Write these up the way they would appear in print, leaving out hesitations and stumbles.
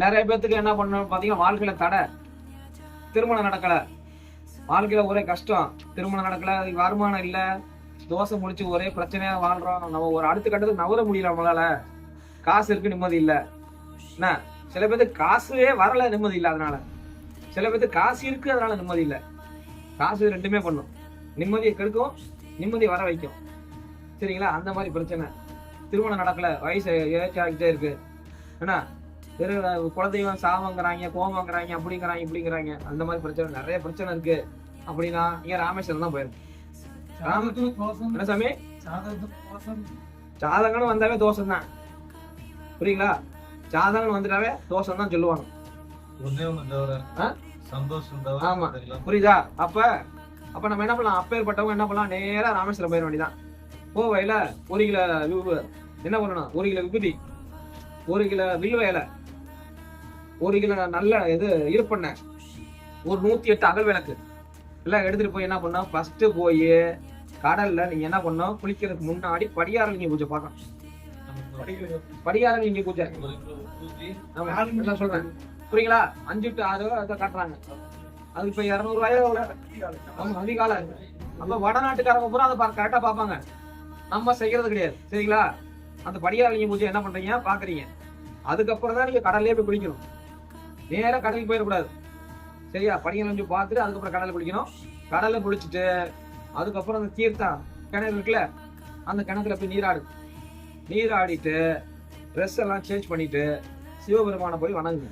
நிறைய பேர்த்துக்கு என்ன பண்ணணும் பாத்தீங்கன்னா, வாழ்க்கையில தடை, திருமணம் நடக்கல, வாழ்க்கையில ஒரே கஷ்டம், திருமணம் நடக்கல, வருமானம் இல்ல, தோசை முடிச்சு ஒரே பிரச்சனையா வாழ்றோம். நம்ம ஒரு அடுத்த கட்டத்துக்கு நவர முடியல, நம்மளால காசு இருக்கு நிம்மதி இல்ல. என்ன சில பேருக்கு காசுவே வரல, நிம்மதி இல்ல. அதனால சில பேருக்கு காசு இருக்கு, அதனால நிம்மதி இல்ல. காசு ரெண்டுமே பண்ணும், நிம்மதியை கெடுக்கும், நிம்மதி வர வைக்கும். சரிங்களா? அந்த மாதிரி பிரச்சனை. திருமணம் நடக்கல, வயசு ஏஜ் ஆகிட்டே இருக்கு, என்ன குலதெய்வம் சாவங்கிறாங்க, கோவங்கிறாங்க, அப்படிங்கிறாங்க, இப்படிங்கிறாங்க. அந்த மாதிரி பிரச்சனை நிறைய பிரச்சனை இருக்கு. அப்படின்னா நீங்க ராமேஸ்வரம் தான் போயிடும். என்ன சாமி, ஜாதகம்னு வந்தாவே தோஷம் தான். புரியுங்களா? ஜாதகம் வந்துட்டாவே தோஷம் தான் சொல்லுவாங்க. ஆமா, புரியுதா? அப்ப நம்ம என்ன பண்ணலாம், அப்பேற்பட்டவங்க என்ன பண்ணலாம், நேரா ராமேஸ்வரம் போயிட வேண்டியதான். போவையில 1 கிலோ என்ன பண்ணணும், 1 கிலோ விபூதி, 1 கிலோ வில்வ இலை, 1 கிலோ நல்ல இது இருப்பெண்ணெய், ஒரு 108 அகல் விளக்கு எல்லாம் எடுத்துட்டு போய் என்ன பண்ணோம், ஃபர்ஸ்ட் போய் கடல்ல நீங்க என்ன பண்ணோம், குளிக்கிறதுக்கு முன்னாடி படியாரலிங்க பூஜை பார்க்கணும். படியாரலிங்க பூஜை நான் சொல்றேன், புரியுங்களா? 5 to 6 காட்டுறாங்க. அது இப்ப 200 ரூபாய் அதிகால. அப்ப வடநாட்டுக்காரங்க பூரா அதை கரெக்டா பார்ப்பாங்க, நம்ம செய்யறது கிடையாது. சரிங்களா? அந்த படியாரலிங்க பூஜை என்ன பண்றீங்க பாக்குறீங்க. அதுக்கப்புறம் தான் நீங்க கடல்லே போய் குளிக்கணும். நேரா கடலுக்கு போயிடக்கூடாது. சரியா? படியாரலிங்க பார்த்துட்டு அதுக்கப்புறம் கடல்ல குளிக்கணும். கடல்ல குளிச்சுட்டு அதுக்கப்புறம் அந்த தீர்த்தம் கிணறு இருக்குல்ல, அந்த கிணத்துல போய் நீராடிட்டு ட்ரெஸ் எல்லாம் சேஞ்ச் பண்ணிட்டு சிவபெருமானை போய் வணங்குங்க.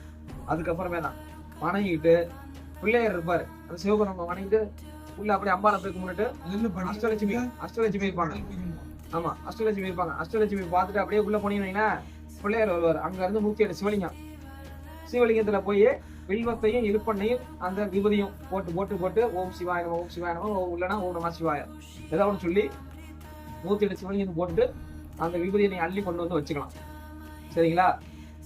அதுக்கப்புறமே தான் வணங்கிட்டு பிள்ளையர் இருப்பாரு, அந்த சிவபெருமானை வணங்கிட்டு உள்ள அப்படியே அம்பால போய் கும்பிட்டு அஷ்டலட்சுமி இருப்பாங்க. ஆமா, அஷ்டலட்சுமி இருப்பாங்க. அஷ்டலட்சுமி பார்த்துட்டு அப்படியே உள்ள போனீங்கன்னா பிள்ளையர் வருவார். அங்க இருந்து 108 சிவலிங்கம், சிவலிங்கத்துல போய் வில்வத்தையும் இருப்பண்ணையும் அந்த விபதியும் போட்டு ஓம் சிவாய நம, ஓம் சிவாய நம, இல்லைன்னா ஓம் நம சிவாய ஏதாவது சொல்லி 108 சிவலிங்கம் போட்டுட்டு அந்த விபதியை நீ அள்ளி கொண்டு வந்து வச்சுக்கலாம். சரிங்களா?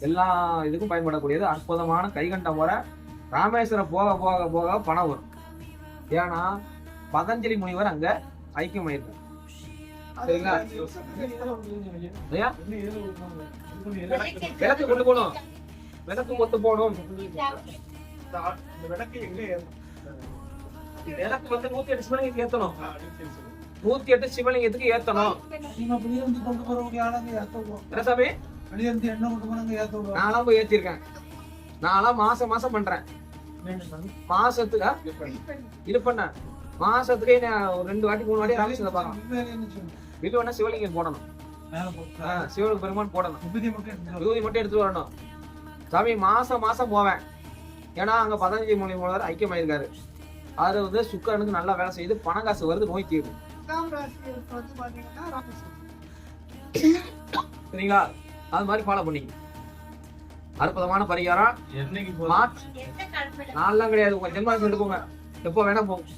எல்லா இதுக்கும் பயன்படக்கூடியது அற்புதமான கைகண்ட முறை. ராமேஸ்வரம் போக போக போக பணம் வரும். ஏன்னா பதஞ்சலி முனிவர் அங்க ஐக்கியமாயிருக்கார். சரிங்களா? விளக்கு கொண்டு போகணும், விளக்கு கொண்டு போகணும். விளக்கு வந்து 108 சிவலிங்கத்துக்கு ஏத்தணும். 108 சிவலிங்கத்துக்கு ஏத்தணும். நான்லாம் போய் ஏத்திருக்கேன். நான்லாம் மாசம் பண்றேன். மாசத்துக்கு இருப்பண்ண மாசத்துக்கே 2 வாட்டி 3 வாட்டி ராமேஸ்வரம் பார்க்கணும். இது வேணா சிவலிங்கம் போடணும், சிவனுக்கு பெருமான் போடணும், விபூதி மட்டும் எடுத்துட்டு வரணும். சாமி மாசம் போவேன். ஏன்னா அங்க பதஞ்சலி முனிவர் ஐக்கியமாயிருக்காரு. அது வந்து சுக்கரனுக்கு நல்லா வேலை செய்யுது, பணம் காசு வருது, நோய் தீரும். சரிங்களா? அது மாதிரி ஃபாலோ பண்ணி அற்புதமான பரிகாரம். நான்லாம் கிடையாது, உங்க ஜென்மாவுக்கு எடுப்போங்க, எப்போ வேணா போகும்.